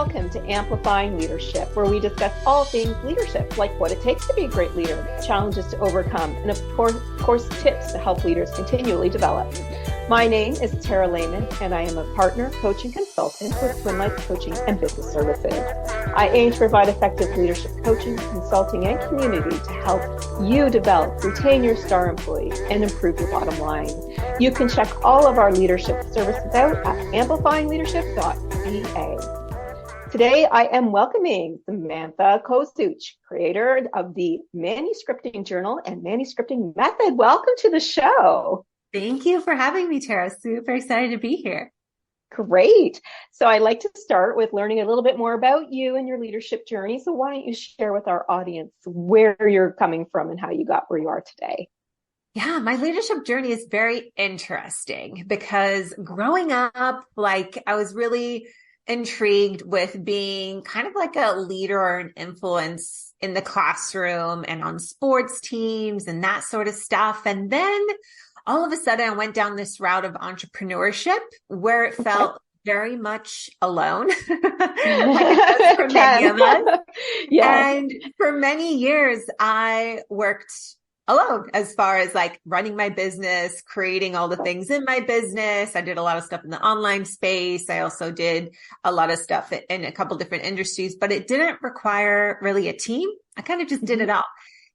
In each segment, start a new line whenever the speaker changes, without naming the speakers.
Welcome to Amplifying Leadership, where we discuss all things leadership, like what it takes to be a great leader, challenges to overcome, and of course, tips to help leaders continually develop. My name is Tara and I am a partner, coach, and consultant with Twin Life Coaching and Business Services. I aim to provide effective leadership coaching, consulting, and community to help you develop, retain your star employees, and improve your bottom line. You can check all of our leadership services out at amplifyingleadership.ca. Today, I am welcoming Samantha Kozuch, creator of the Maniscripting Journal and Maniscripting Method. Welcome to the show.
Thank you for having me, Tara. Super excited to be here.
Great. So I'd like to start with learning a little bit more about you and your leadership journey. So why don't you share with our audience where you're coming from and how you got where you are today?
Yeah, my leadership journey is very interesting because growing up, I was really intrigued with being kind of like a leader or an influence in the classroom and on sports teams and that sort of stuff. And then all of a sudden I went down this route of entrepreneurship where it felt very much alone, like it does for many of us. Yeah. And for many years I worked alone as far as like running my business, creating all the things in my business. I did a lot of stuff in the online space. I also did a lot of stuff in a couple different industries, but it didn't require really a team. I kind of just did it all.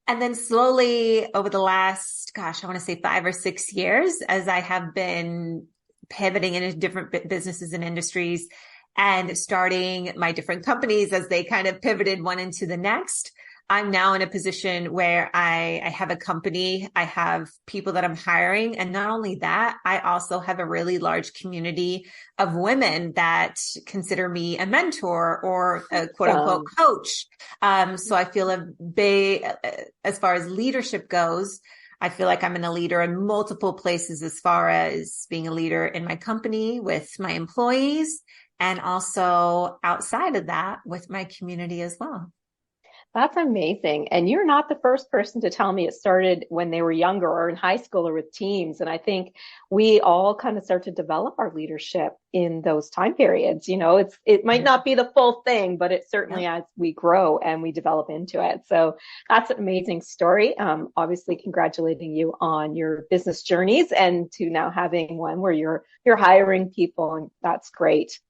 And then slowly over the last, I want to say 5 or 6 years, as I have been pivoting into different businesses and industries and starting my different companies as they kind of pivoted one into the next, I'm now in a position where I have a company, I have people that I'm hiring. And not only that, I also have a really large community of women that consider me a mentor or a quote unquote coach. So I feel as far as leadership goes, I feel like I'm a leader in multiple places as far as being a leader in my company with my employees and also outside of that with my community as well.
That's amazing. And you're not the first person to tell me it started when they were younger or in high school or with teams. And I think we all kind of start to develop our leadership in those time periods. You know, it might not be the full thing, but it certainly as we grow and we develop into it. So that's an amazing story. Obviously congratulating you on your business journeys and to now having one where you're hiring people, and that's great.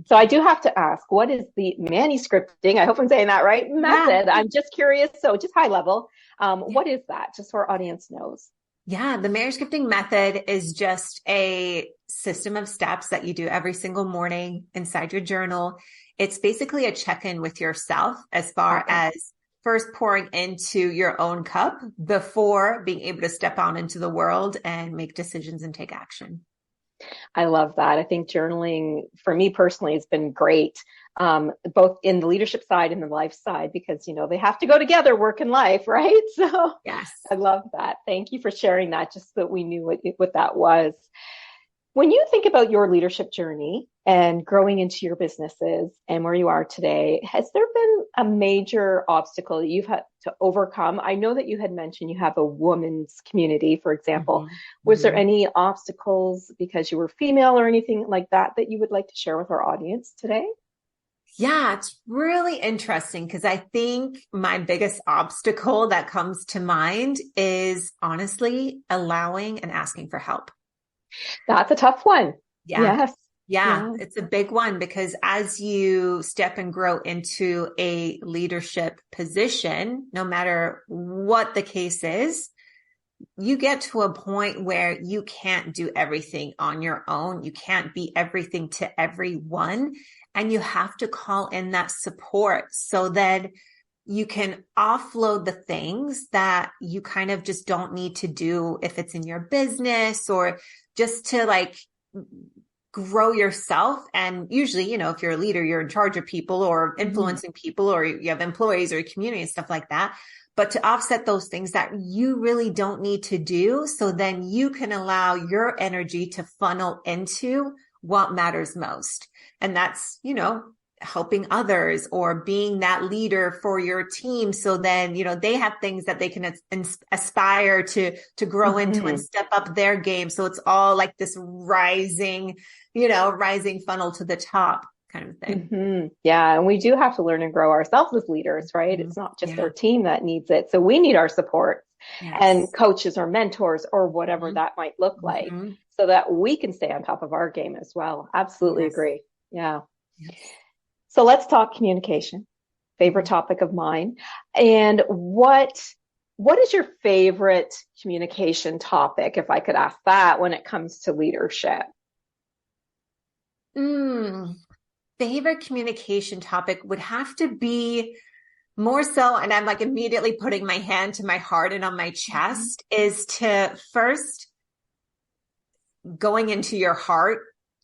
So I do have to ask, what is the Maniscripting? I hope I'm saying that right. Method. Yeah. I'm just curious. So just high level. What is that? Just so our audience knows.
Yeah. The Maniscripting method is just a system of steps that you do every single morning inside your journal. It's basically a check-in with yourself as far as first pouring into your own cup before being able to step out into the world and make decisions and take action.
I love that. I think journaling for me personally has been great, both in the leadership side and the life side, because, you know, they have to go together, work and life, right? So yes, I love that. Thank you for sharing that, just so that we knew what that was. When you think about your leadership journey and growing into your businesses and where you are today, has there been a major obstacle that you've had to overcome? I know that you had mentioned you have a women's community, for example. Was there any obstacles because you were female or anything like that you would like to share with our audience today?
Yeah, it's really interesting because I think my biggest obstacle that comes to mind is honestly allowing and asking for help.
That's a tough one.
Yeah.
Yes.
Yeah, it's a big one because as you step and grow into a leadership position, no matter what the case is, you get to a point where you can't do everything on your own. You can't be everything to everyone, and you have to call in that support so that you can offload the things that you kind of just don't need to do if it's in your business or just to grow yourself. And usually, you know, if you're a leader, you're in charge of people or influencing people, or you have employees or a community and stuff like that. But to offset those things that you really don't need to do, so then you can allow your energy to funnel into what matters most. And that's, you know, helping others or being that leader for your team. So then, you know, they have things that they can aspire to grow into and step up their game. So it's all like this rising funnel to the top. kind of thing.
Yeah. And we do have to learn and grow ourselves as leaders, right? It's not just our
Yeah.
team that needs it. So we need our support and
Yes.
coaches or mentors or whatever
Mhm.
that might look like
Mhm.
so that we can stay on top of our game as well. Absolutely
Yes.
agree. Yeah.
Yes.
So let's talk communication, favorite
Mhm.
topic of mine. And what is your favorite communication topic, if I could ask that, when it comes to leadership?
Mm, favorite communication topic would have to be more so, and I'm like immediately putting my hand to my heart and on my
Mhm.
chest, is to first going into your heart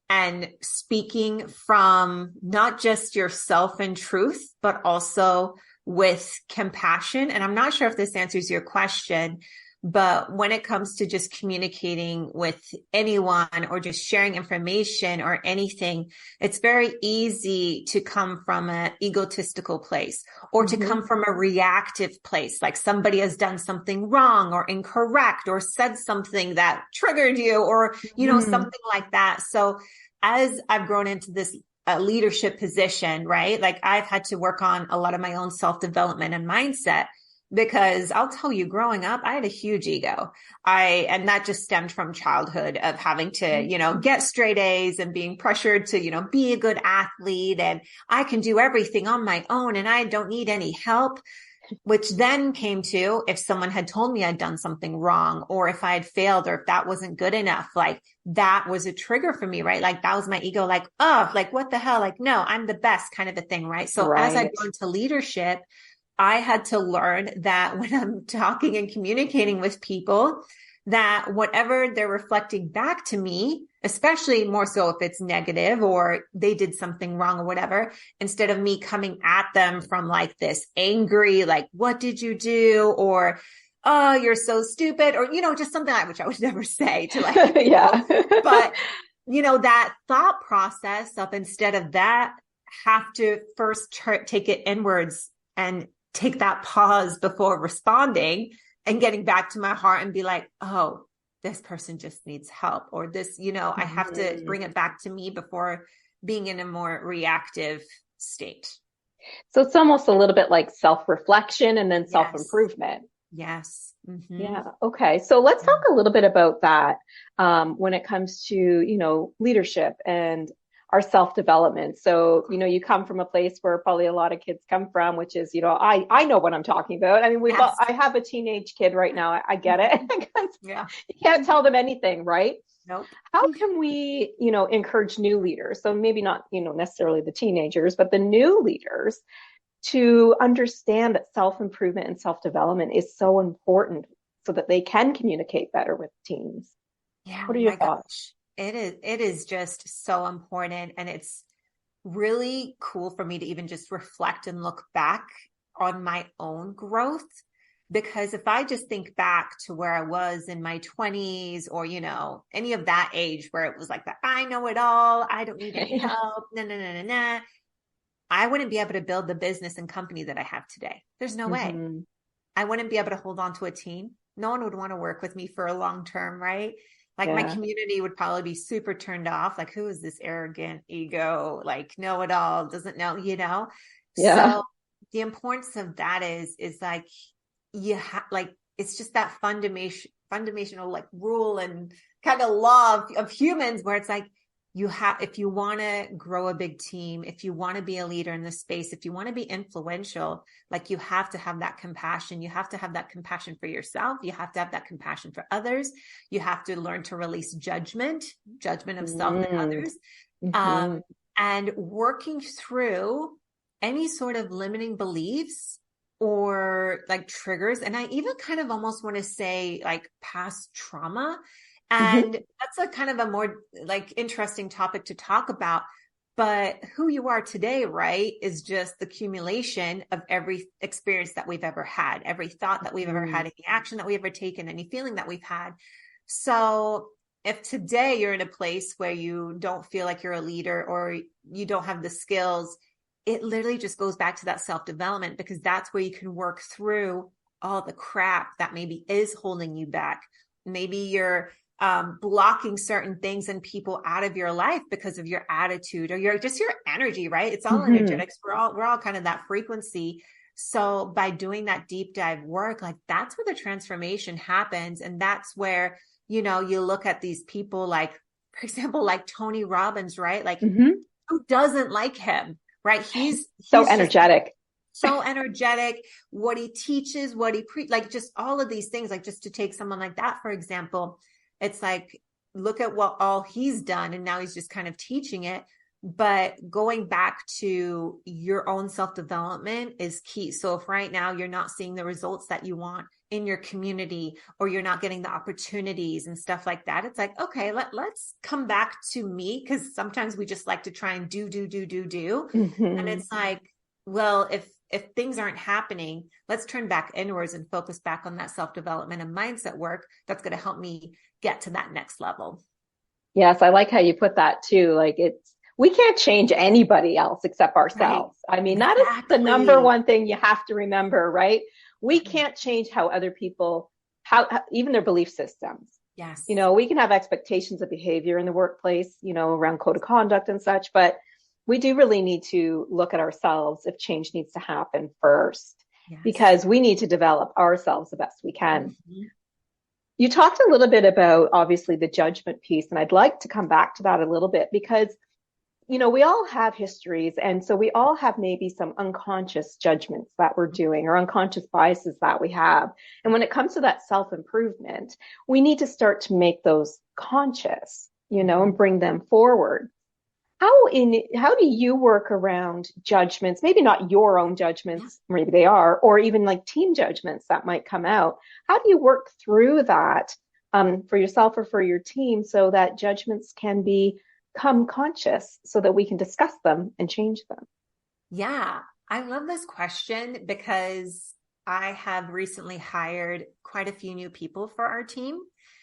and speaking from not just yourself and truth, but also with compassion. And I'm not sure if this answers your question, but when it comes to just communicating with anyone or just sharing information or anything, it's very easy to come from an egotistical place or to
Mhm.
come from a reactive place, like somebody has done something wrong or incorrect or said something that triggered you or,
Mhm.
something like that. So as I've grown into this leadership position, right? Like I've had to work on a lot of my own self-development and mindset because I'll tell you, growing up, I had a huge ego. And that just stemmed from childhood of having to, get straight A's and being pressured to, be a good athlete and I can do everything on my own and I don't need any help. Which then came to if someone had told me I'd done something wrong or if I had failed or if that wasn't good enough, like that was a trigger for me, right? Like that was my ego, like, oh, like what the hell? Like, no, I'm the best kind of a thing, right? So as I
Right.
go into leadership, I had to learn that when I'm talking and communicating with people, that whatever they're reflecting back to me, especially more so if it's negative or they did something wrong or whatever, instead of me coming at them from like this angry, like, what did you do? Or, oh, you're so stupid. Or, just something like, which I would never say to like,
Yeah.
but that thought process of instead of that, have to first take it inwards and take that pause before responding and getting back to my heart and be like, oh, this person just needs help or this, I have to
Mhm.
bring it back to me before being in a more reactive state.
So it's almost a little bit like self-reflection and then
Yes.
self-improvement.
Yes. Mm-hmm.
Yeah. Okay. So let's
Yeah.
talk a little bit about that when it comes to, leadership and our self-development. So, you come from a place where probably a lot of kids come from, which is, I know what I'm talking about. I mean,
Yes.
I have a teenage kid right now. I get it.
Yeah.
You can't tell them anything, right?
Nope.
How can we, encourage new leaders? So maybe not, necessarily the teenagers, but the new leaders to understand that self-improvement and self-development is so important so that they can communicate better with teams.
Yeah.
What are
Oh
your
my
thoughts?
gosh. It is just so important. And it's really cool for me to even just reflect and look back on my own growth. Because if I just think back to where I was in my 20s or, any of that age where it was like that, I know it all, I don't need any
Yeah.
help, no, no, no, no, no, I wouldn't be able to build the business and company that I have today. There's no way.
Mm-hmm.
I wouldn't be able to hold on to a team. No one would want to work with me for a long term, right? Like my
Yeah.
community would probably be super turned off. Like, who is this arrogant ego, like know it all, doesn't know?
Yeah.
So the importance of that is like, like, it's just that fundamental like rule and kind of law of humans where it's like, if you want to grow a big team, if you want to be a leader in this space, if you want to be influential, like you have to have that compassion. You have to have that compassion for yourself. You have to have that compassion for others. You have to learn to release judgment of self and
Mm-hmm.
others.
Mm-hmm.
And working through any sort of limiting beliefs or like triggers. And I even kind of almost want to say like past trauma.
Mm-hmm.
And that's a kind of a more like interesting topic to talk about. But who you are today, right, is just the accumulation of every experience that we've ever had, every thought that we've ever had, any action that we've ever taken, any feeling that we've had. So if today you're in a place where you don't feel like you're a leader or you don't have the skills, it literally just goes back to that self-development because that's where you can work through all the crap that maybe is holding you back. Maybe you're blocking certain things and people out of your life because of your attitude or your energy, right? It's all
Mm-hmm.
energetics. We're all kind of that frequency. So by doing that deep dive work, like that's where the transformation happens. And that's where, you look at these people like, for example, like Tony Robbins, right? Like
Mm-hmm.
who doesn't like him, right? He's
So
just
energetic.
so energetic, what he teaches, what he like just all of these things, like just to take someone like that, for example, it's like, look at what all he's done. And now he's just kind of teaching it. But going back to your own self-development is key. So if right now you're not seeing the results that you want in your community, or you're not getting the opportunities and stuff like that, it's like, okay, let's come back to me. Cause sometimes we just like to try and do.
Mm-hmm.
And it's like, well, if things aren't happening, let's turn back inwards and focus back on that self-development and mindset work that's going to help me get to that next level.
Yes, I like how you put that too. Like we can't change anybody else except
Right.
ourselves. I mean, that is the number
Exactly.
one thing you have to remember, right? We can't change how other people, how even their belief systems.
Yes.
We can have expectations of behavior in the workplace, around code of conduct and such, but we do really need to look at ourselves if change needs to happen first,
Yes.
because we need to develop ourselves the best we can.
Mm-hmm.
You talked a little bit about obviously the judgment piece, and I'd like to come back to that a little bit because we all have histories. And so we all have maybe some unconscious judgments that we're doing or unconscious biases that we have. And when it comes to that self-improvement, we need to start to make those conscious, and bring them forward. How do you work around judgments? Maybe not your own judgments, maybe they are, or even like team judgments that might come out. How do you work through that for yourself or for your team so that judgments can become conscious so that we can discuss them and change them?
Yeah, I love this question because I have recently hired quite a few new people for our team.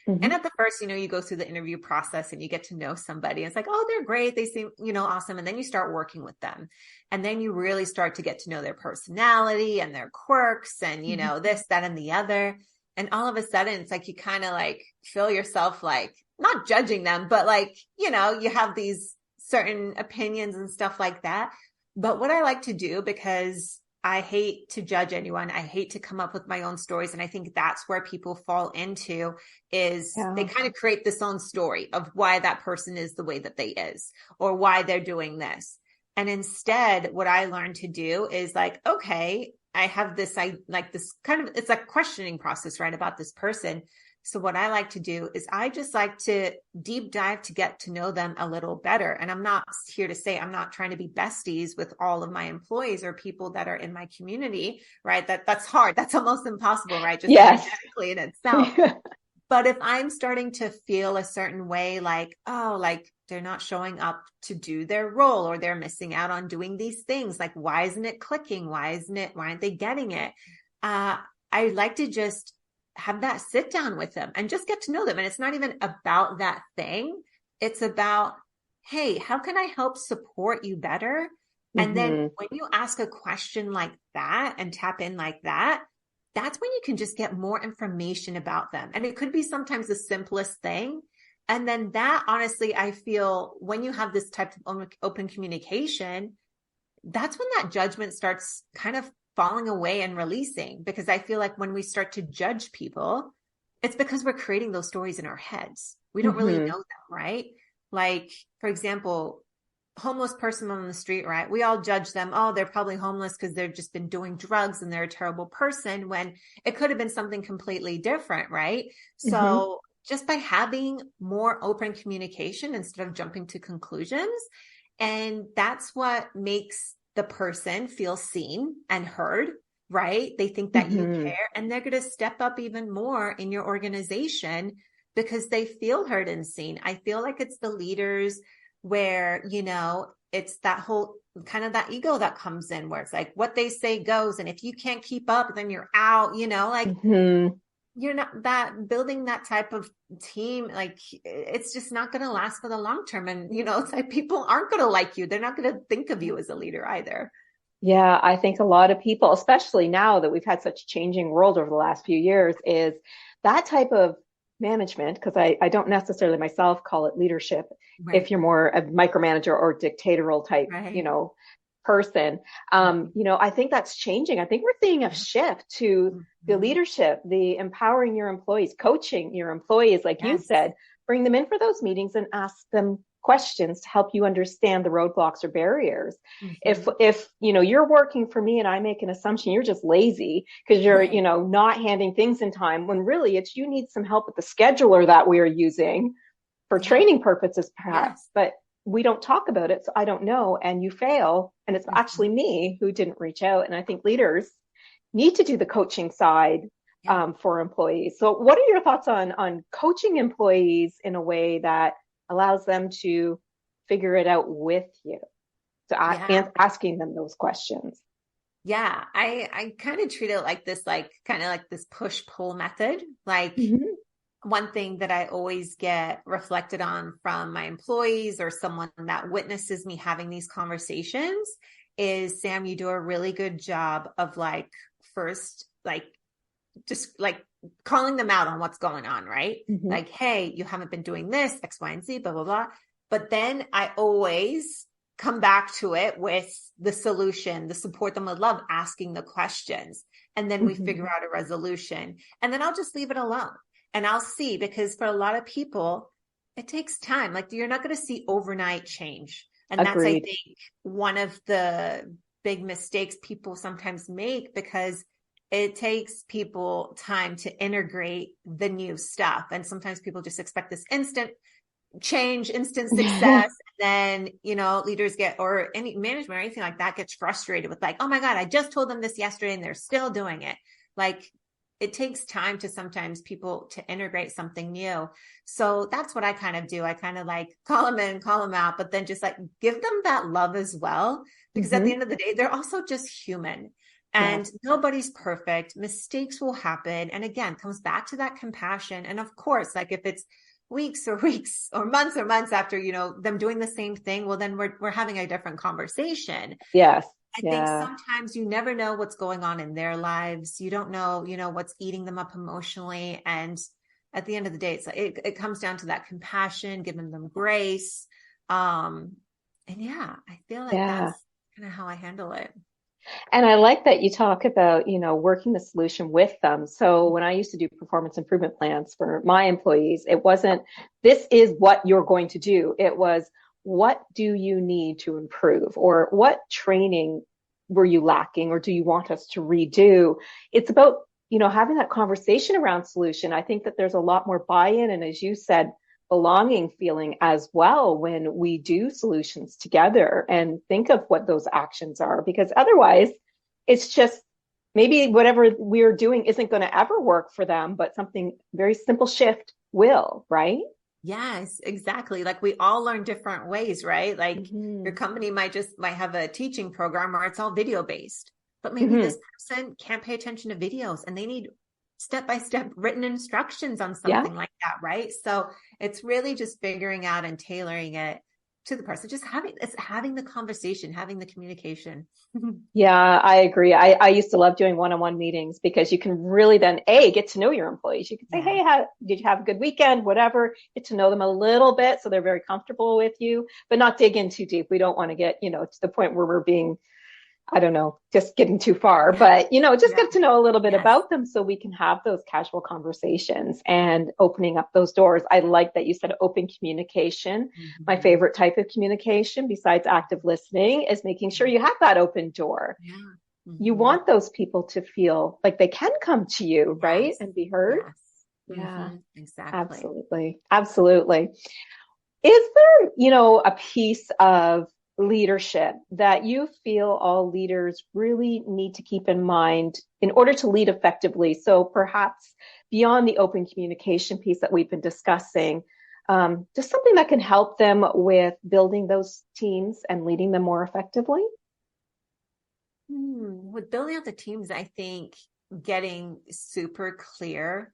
Mm-hmm.
And at the first, you go through the interview process and you get to know somebody. It's like, oh, they're great. They seem, awesome. And then you start working with them. And then you really start to get to know their personality and their quirks and, this, that, and the other. And all of a sudden, it's like you kind of like feel yourself like not judging them, but like, you have these certain opinions and stuff like that. But what I like to do, because I hate to judge anyone, I hate to come up with my own stories. And I think that's where people fall into is they kind of create this own story of why that person is the way that they is, or why they're doing this. And instead, what I learned to do is like, okay, I have this, this kind of, it's a questioning process, right, about this person. So what I like to do is I just like to deep dive to get to know them a little better. And I'm not here to say I'm not trying to be besties with all of my employees or people that are in my community, right? That's hard. That's almost impossible, right? Just energetically in itself. But if I'm starting to feel a certain way, like, oh, like they're not showing up to do their role, or they're missing out on doing these things, like, why isn't it clicking? Why aren't they getting it? I like to just have that sit down with them and just get to know them. And it's not even about that thing. It's about, hey, how can I help support you better? And then when you ask a question like that and tap in like that, that's when you can just get more information about them. And it could be sometimes the simplest thing. And then that, honestly, I feel when you have this type of open communication, that's when that judgment starts kind of falling away and releasing. Because I feel like when we start to judge people, it's because we're creating those stories in our heads. We don't really know them, right? Like, for example, homeless person on the street, right? We all judge them. Oh, they're probably homeless because they've just been doing drugs and they're a terrible person, when it could have been something completely different, right? So just by having more open communication instead of jumping to conclusions, and that's what makes the person feel seen and heard, right? They think that you care, and they're going to step up even more in your organization because they feel heard and seen. I feel like it's the leaders where, it's that whole kind of that ego that comes in, where it's like what they say goes. And if you can't keep up, then you're out, you're not that building that type of team. Like, it's just not going to last for the long term. And, it's like people aren't going to like you. They're not going to think of you as a leader either.
Yeah, I think a lot of people, especially now that we've had such a changing world over the last few years, is that type of management, because I don't necessarily myself call it leadership if
Right.
you're more a micromanager or dictatorial type,
Right.
person. I think that's changing. I think we're seeing a
Yeah.
shift to the
Mhm.
leadership, the empowering your employees, coaching your employees, like you
Yes.
said, bring them in for those meetings and ask them questions to help you understand the roadblocks or barriers. If
Mhm.
you're working for me and I make an assumption you're just lazy because you're
Right.
not handing things in time, when really it's you need some help with the scheduler that we're using for
Yeah.
training purposes perhaps,
Yes.
but we don't talk about it, so I don't know, and you fail and it's
Mhm.
actually me who didn't reach out. And I think leaders need to do the coaching side,
Yeah.
for employees. So what are your thoughts on coaching employees in a way that allows them to figure it out with you, so
Yeah.
asking them those questions?
Yeah. I kind of treat it like this, like kind of like this push pull method. Like
Mm-hmm.
one thing that I always get reflected on from my employees or someone that witnesses me having these conversations is, Sam, you do a really good job of like first, like just like calling them out on what's going on, right?
Mm-hmm.
Like, hey, you haven't been doing this, X, Y, and Z, blah, blah, blah. But then I always come back to it with the solution, the support them with love, asking the questions. And then we
Mm-hmm.
figure out a resolution. And then I'll just leave it alone. And I'll see, because for a lot of people, it takes time. Like you're not going to see overnight change. And that's, I
Agreed.
think, one of the big mistakes people sometimes make, because it takes people time to integrate the new stuff. And sometimes people just expect this instant change, instant success. And then, leaders get, or any management or anything like that gets frustrated with like, oh my God, I just told them this yesterday and they're still doing it. Like it takes time to sometimes people to integrate something new. So that's what I kind of do. I kind of like call them in, call them out, but then just like give them that love as well. Because at the
Mm-hmm.
end of the day, they're also just human. And
Yes.
nobody's perfect. Mistakes will happen. And again, comes back to that compassion. And of course, like if it's weeks or months after, them doing the same thing, well, then we're having a different conversation.
Yes.
I think
Yeah.
sometimes you never know what's going on in their lives. You don't know, what's eating them up emotionally. And at the end of the day, it comes down to that compassion, giving them grace. And yeah, I feel like
Yeah.
that's kind of how I handle it.
And I like that you talk about, working the solution with them. So when I used to do performance improvement plans for my employees, it wasn't, this is what you're going to do. It was, what do you need to improve? Or what training were you lacking? Or do you want us to redo? It's about, having that conversation around solution. I think that there's a lot more buy-in. And as you said, belonging feeling as well when we do solutions together and think of what those actions are, because otherwise it's just maybe whatever we're doing isn't going to ever work for them, but something very simple shift will, right?
Yes, exactly. Like we all learn different ways, right? Like your
Mm-hmm.
company might have a teaching program where it's all video based, but maybe
Mm-hmm.
this person can't pay attention to videos and they need step by step written instructions on
Yeah.
something like that, right? So it's really just figuring out and tailoring it to the person, just having the conversation, having the communication.
Yeah, I agree. I used to love doing one-on-one meetings because you can really then get to know your employees. You can say,
Yeah.
hey, did you have a good weekend? Whatever, get to know them a little bit so they're very comfortable with you, but not dig in too deep. We don't want to get, to the point where we're being, I don't know, just getting too far,
Yeah.
but just
Yeah.
get to know a little bit
Yes.
about them so we can have those casual conversations and opening up those doors. I like that you said open communication. My
Mhm.
favorite type of communication besides active listening is making sure you have that open door.
Yeah.
You
Hmm.
want those people to feel like they can come to you, right?
Yes.
And be heard.
Yes.
Yeah,
Exactly.
absolutely. Absolutely. Is there, a piece of leadership that you feel all leaders really need to keep in mind in order to lead effectively? So perhaps beyond the open communication piece that we've been discussing, just something that can help them with building those teams and leading them more effectively?
With building out the teams, I think getting super clear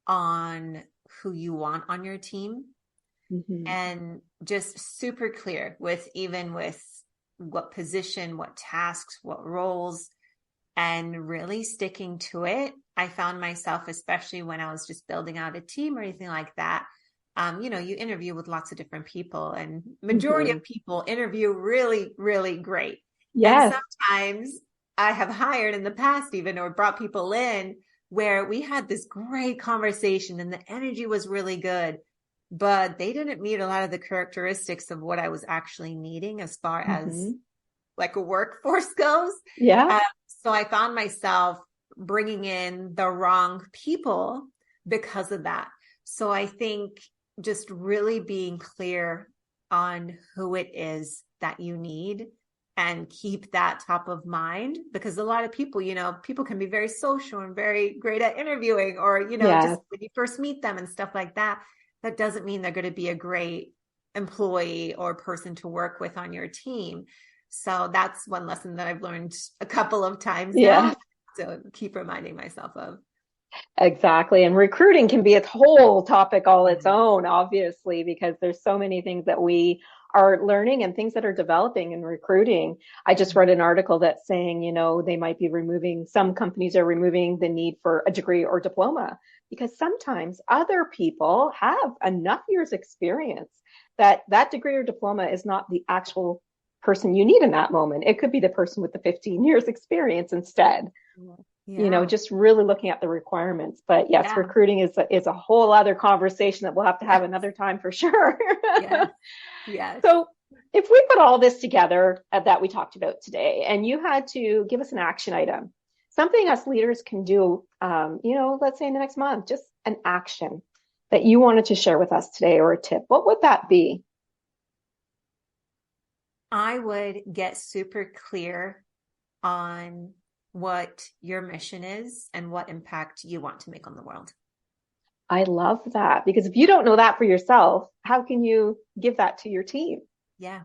on who you want on your team
Mm-hmm.
and just super clear with what position, what tasks, what roles, and really sticking to it. I found myself, especially when I was just building out a team or anything like that, you interview with lots of different people, and majority
Mhm.
of people interview really, really great. And
Yes.
sometimes I have hired in the past even, or brought people in where we had this great conversation and the energy was really good, but they didn't meet a lot of the characteristics of what I was actually needing as far as
Mhm.
like a workforce goes.
Yeah.
Uh, so I found myself bringing in the wrong people because of that. So I think just really being clear on who it is that you need and keep that top of mind, because a lot of people, people can be very social and very great at interviewing, or,
Yes.
just when you first meet them and stuff like that, that doesn't mean they're going to be a great employee or person to work with on your team. So that's one lesson that I've learned a couple of times now,
Yeah.
to keep reminding myself of.
Exactly. And recruiting can be its whole topic all its own, obviously, because there's so many things that we are learning and things that are developing in recruiting. I just read an article that's saying, they might be some companies are removing the need for a degree or diploma because sometimes other people have enough years experience that that degree or diploma is not the actual person you need in that moment. It could be the person with the 15 years experience instead.
Yeah.
Just really looking at the requirements. But yes,
Yeah.
recruiting is a whole other conversation that we'll have to have
Yes.
another time for sure.
Yes. Yes.
So if we put all this together that we talked about today, and you had to give us an action item, something us leaders can do, let's say in the next month, just an action that you wanted to share with us today or a tip, what would that be?
I would get super clear on what your mission is and what impact you want to make on the world.
I love that because if you don't know that for yourself, how can you give that to your team?
Yeah.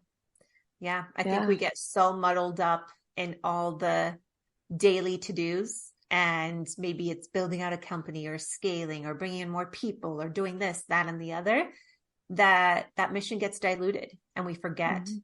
Yeah. I think
Yeah.
we get so muddled up in all the daily to-dos, and maybe it's building out a company or scaling or bringing in more people or doing this, that, and the other, that mission gets diluted and we forget.
Mm-hmm.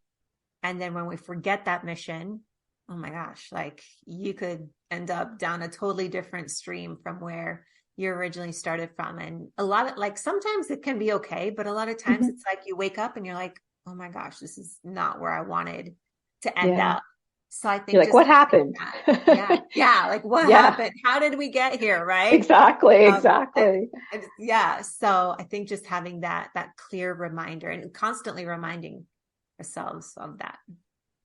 And then when we forget that mission, oh my gosh, like you could end up down a totally different stream from where you originally started from. And a lot of, like, sometimes it can be okay, but a lot of times
Mm-hmm.
it's like you wake up and you're like, oh my gosh, this is not where I wanted to end
Yeah.
up. So I
You're
think
like,
just
what
having
happened?
that, yeah, yeah, like what
Yeah,
happened? How did we get here? Right.
exactly,
Um, and,
exactly.
and yeah, so I think just having that clear reminder and constantly reminding ourselves of that.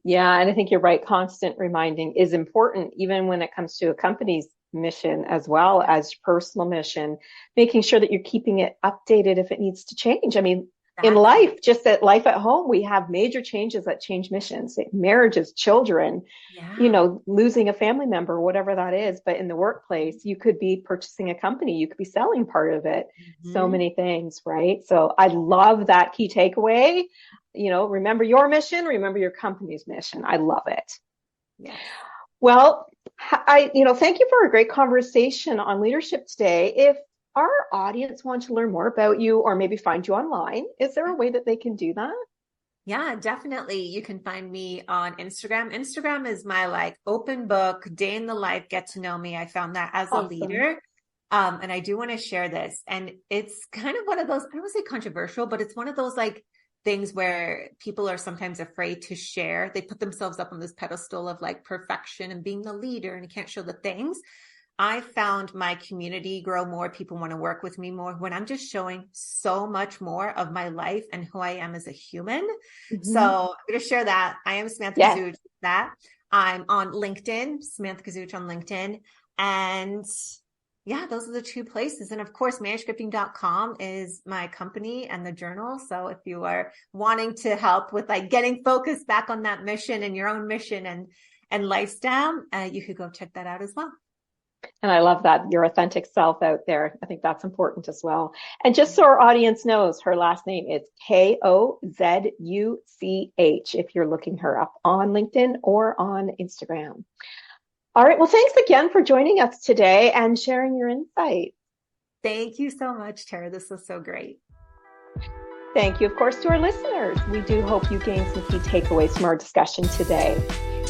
Yeah, and I think you're right. Constant reminding is important, even when it comes to a company's mission as well as your personal mission, making sure that you're keeping it updated if it needs to change. I mean, in
Exactly.
life, just at life at home, we have major changes that change missions, like marriages, children,
Yeah.
losing a family member, whatever that is. But in the workplace, you could be purchasing a company, you could be selling part of it. So
Hmm.
many things, right? So I love that key takeaway. Remember your mission, remember your company's mission. I love it.
Yes.
Well, thank you for a great conversation on leadership today. If our audience wants to learn more about you or maybe find you online, is there a way that they can do that?
Yeah, definitely. You can find me on Instagram. Instagram is my like open book, day in the life, get to know me. I found that as a
Awesome.
leader. And I do want to share this. And it's kind of one of those, I don't want to say controversial, but it's one of those like things where people are sometimes afraid to share. They put themselves up on this pedestal of like perfection and being the leader, and you can't show the things. I found my community grow more. People want to work with me more when I'm just showing so much more of my life and who I am as a human. So
Mm-hmm.
I'm going to share that. I am Samantha
Yes.
Kozuch. That I'm on LinkedIn, Samantha Kozuch on LinkedIn. And yeah, those are the two places. And of course, maniscripting.com is my company and the journal. So if you are wanting to help with like getting focused back on that mission and your own mission and lifestyle, you could go check that out as well.
And I love that your authentic self out there. I think that's important as well. And just so our audience knows, her last name is Kozuch if you're looking her up on LinkedIn or on Instagram. All right. Well, thanks again for joining us today and sharing your insight.
Thank you so much, Tara. This was so great.
Thank you, of course, to our listeners. We do hope you gained some key takeaways from our discussion today.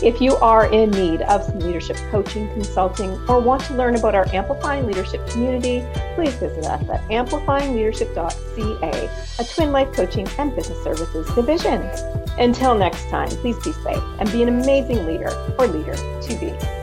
If you are in need of some leadership coaching, consulting, or want to learn about our Amplifying Leadership community, please visit us at amplifyingleadership.ca, a twin life coaching and business services division. Until next time, please be safe and be an amazing leader or leader to be.